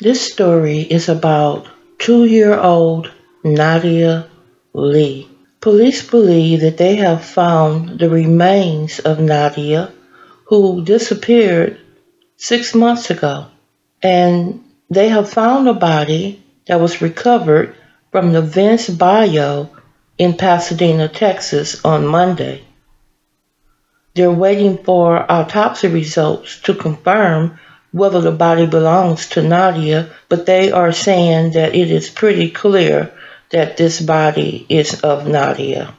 This story is about 2-year-old Nadia Lee. Police believe that they have found the remains of Nadia, who disappeared 6 months ago. And they have found a body that was recovered from the Vince Bayou in Pasadena, Texas on Monday. They're waiting for autopsy results to confirm whether the body belongs to Nadia, but they are saying that it is pretty clear that this body is of Nadia.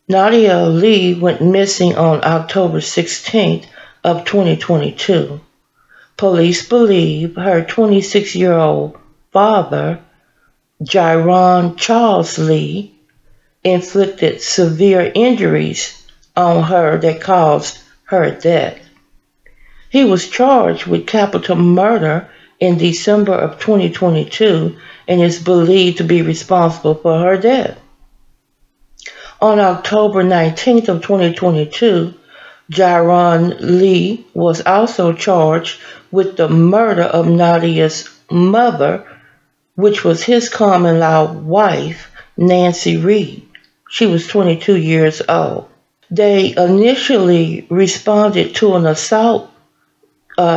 Nadia Lee went missing on October 16th of 2022. Police believe her 26-year-old father, Jaron Charles Lee, inflicted severe injuries on her that caused her death. He was charged with capital murder in December of 2022 and is believed to be responsible for her death. On October 19th of 2022, Jaron Lee was also charged with the murder of Nadia's mother, which was his common-law wife, Nancy Reed. She was 22 years old. They initially responded to an assault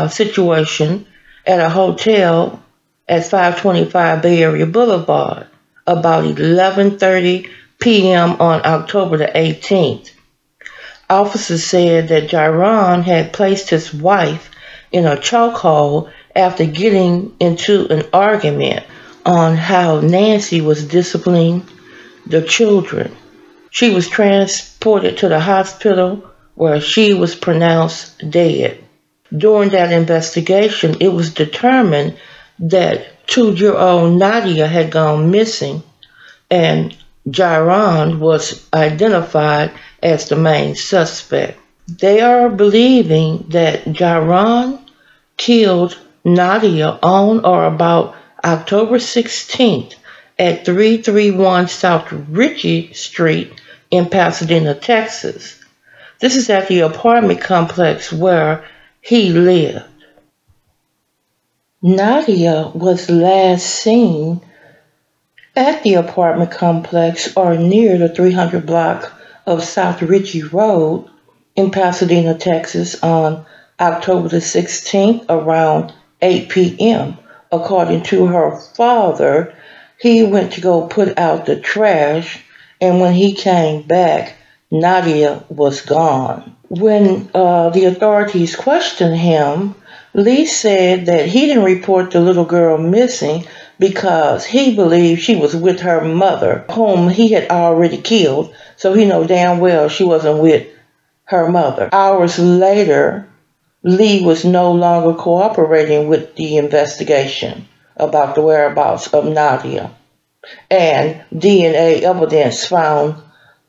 situation at a hotel at 525 Bay Area Boulevard about 11:30 p.m. on October the 18th. Officers said that Jaron had placed his wife in a chokehold after getting into an argument on how Nancy was disciplining the children. She was transported to the hospital where she was pronounced dead. During that investigation, it was determined that 2-year-old Nadia had gone missing, and Jaron was identified as the main suspect. They are believing that Jaron killed Nadia on or about October 16th at 331 South Ritchie Street in Pasadena, Texas. This is at the apartment complex where he lived. Nadia was last seen at the apartment complex or near the 300 block of South Ritchie Road in Pasadena, Texas on October the 16th around 8 p.m. According to her father, he went to go put out the trash, and when he came back, Nadia was gone. When the authorities questioned him, Lee said that he didn't report the little girl missing because he believed she was with her mother, whom he had already killed, so he knew damn well she wasn't with her mother. Hours later, Lee was no longer cooperating with the investigation about the whereabouts of Nadia, and DNA evidence found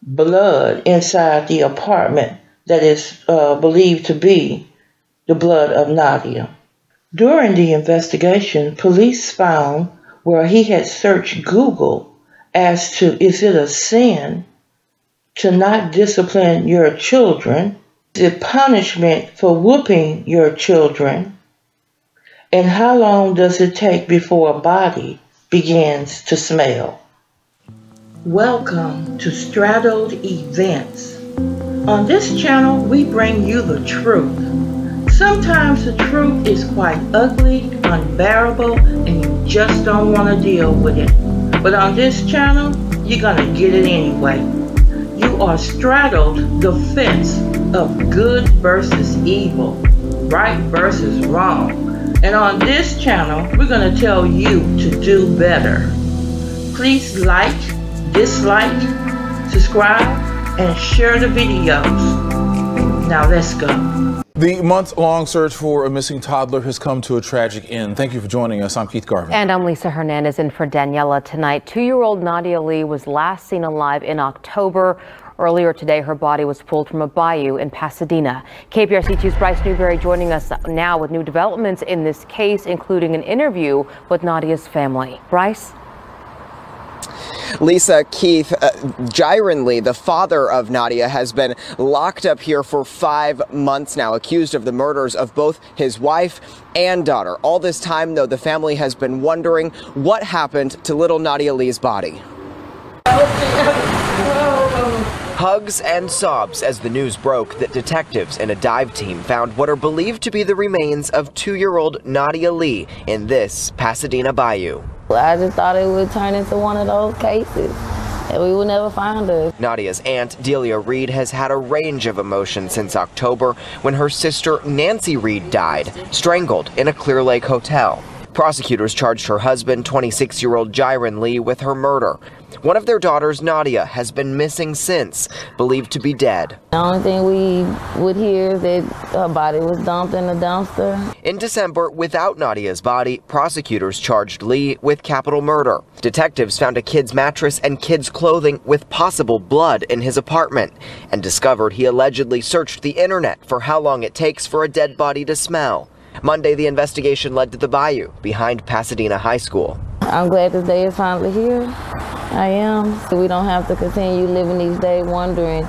blood inside the apartment that is believed to be the blood of Nadia. During the investigation, police found where he had searched Google as to is it a sin to not discipline your children, is it punishment for whooping your children, and how long does it take before a body begins to smell? Welcome to Straddled Events. On this channel, we bring you the truth. Sometimes the truth is quite ugly, unbearable, and you just don't want to deal with it. But on this channel, you're gonna get it anyway. You are straddled the fence of good versus evil, right versus wrong. And on this channel, we're gonna tell you to do better. Please like, dislike, subscribe, and share the videos. Now let's go. The month-long search for a missing toddler has come to a tragic end. Thank you for joining us. I'm Keith Garvin. And I'm Lisa Hernandez in for Daniela tonight. 2-year-old Nadia Lee was last seen alive in October. Earlier today, her body was pulled from a bayou in Pasadena. KPRC 2's Bryce Newberry joining us now with new developments in this case, including an interview with Nadia's family. Bryce? Lisa, Keith, Jiren Lee, the father of Nadia, has been locked up here for 5 months now, accused of the murders of both his wife and daughter. All this time, though, the family has been wondering what happened to little Nadia Lee's body. Hugs and sobs as the news broke that detectives and a dive team found what are believed to be the remains of 2-year-old Nadia Lee in this Pasadena bayou. I just thought it would turn into one of those cases and we would never find her. Nadia's aunt, Delia Reed, has had a range of emotions since October when her sister, Nancy Reed, died, strangled in a Clear Lake hotel. Prosecutors charged her husband, 26-year-old Jiren Lee, with her murder. One of their daughters, Nadia, has been missing since, believed to be dead. The only thing we would hear is that her body was dumped in a dumpster. In December, without Nadia's body, prosecutors charged Lee with capital murder. Detectives found a kid's mattress and kid's clothing with possible blood in his apartment and discovered he allegedly searched the internet for how long it takes for a dead body to smell. Monday, the investigation led to the bayou behind Pasadena High School. I'm glad this day is finally here. I am. So we don't have to continue living these days wondering.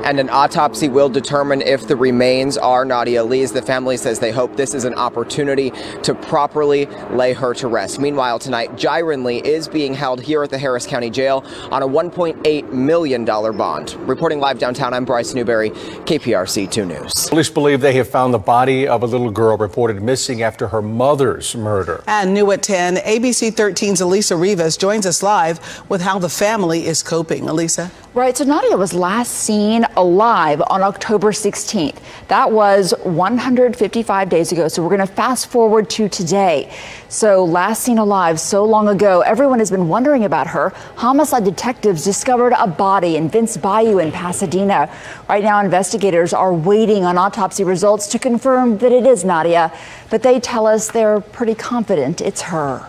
And an autopsy will determine if the remains are Nadia Lee's. The family says they hope this is an opportunity to properly lay her to rest. Meanwhile, tonight, Jiren Lee is being held here at the Harris County Jail on a $1.8 million bond. Reporting live downtown, I'm Bryce Newberry, KPRC 2 News. Police believe they have found the body of a little girl reported missing after her mother's murder. And new at 10, ABC 13's Elisa Rivas joins us live with how the family is coping. Elisa? Right, so Nadia was last seen alive on October 16th. That was 155 days ago, so we're going to fast forward to today. So last seen alive so long ago, everyone has been wondering about her. Homicide detectives discovered a body in Vince Bayou in Pasadena. Right now, investigators are waiting on autopsy results to confirm that it is Nadia, but they tell us they're pretty confident it's her.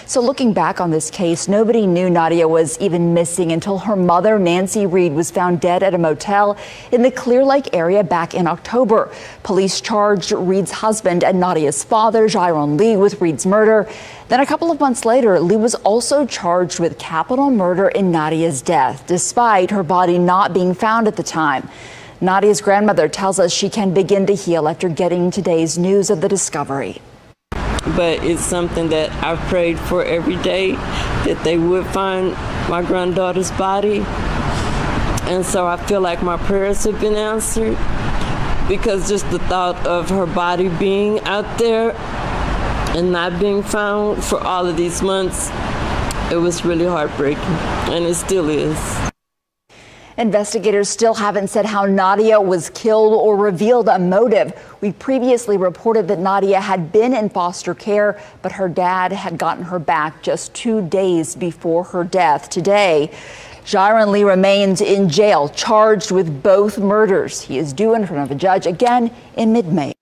So looking back on this case, nobody knew Nadia was even missing until her mother, Nancy Reed, was found dead at a motel in the Clear Lake area back in October. Police charged Reed's husband and Nadia's father, Jiren Lee, with Reed's murder. Then a couple of months later, Lee was also charged with capital murder in Nadia's death, despite her body not being found at the time. Nadia's grandmother tells us she can begin to heal after getting today's news of the discovery. But it's something that I've prayed for every day, that they would find my granddaughter's body. And so I feel like my prayers have been answered, because just the thought of her body being out there and not being found for all of these months, it was really heartbreaking, and it still is. Investigators still haven't said how Nadia was killed or revealed a motive. We previously reported that Nadia had been in foster care, but her dad had gotten her back just 2 days before her death. Today, Jiren Lee remains in jail, charged with both murders. He is due in front of a judge again in mid-May.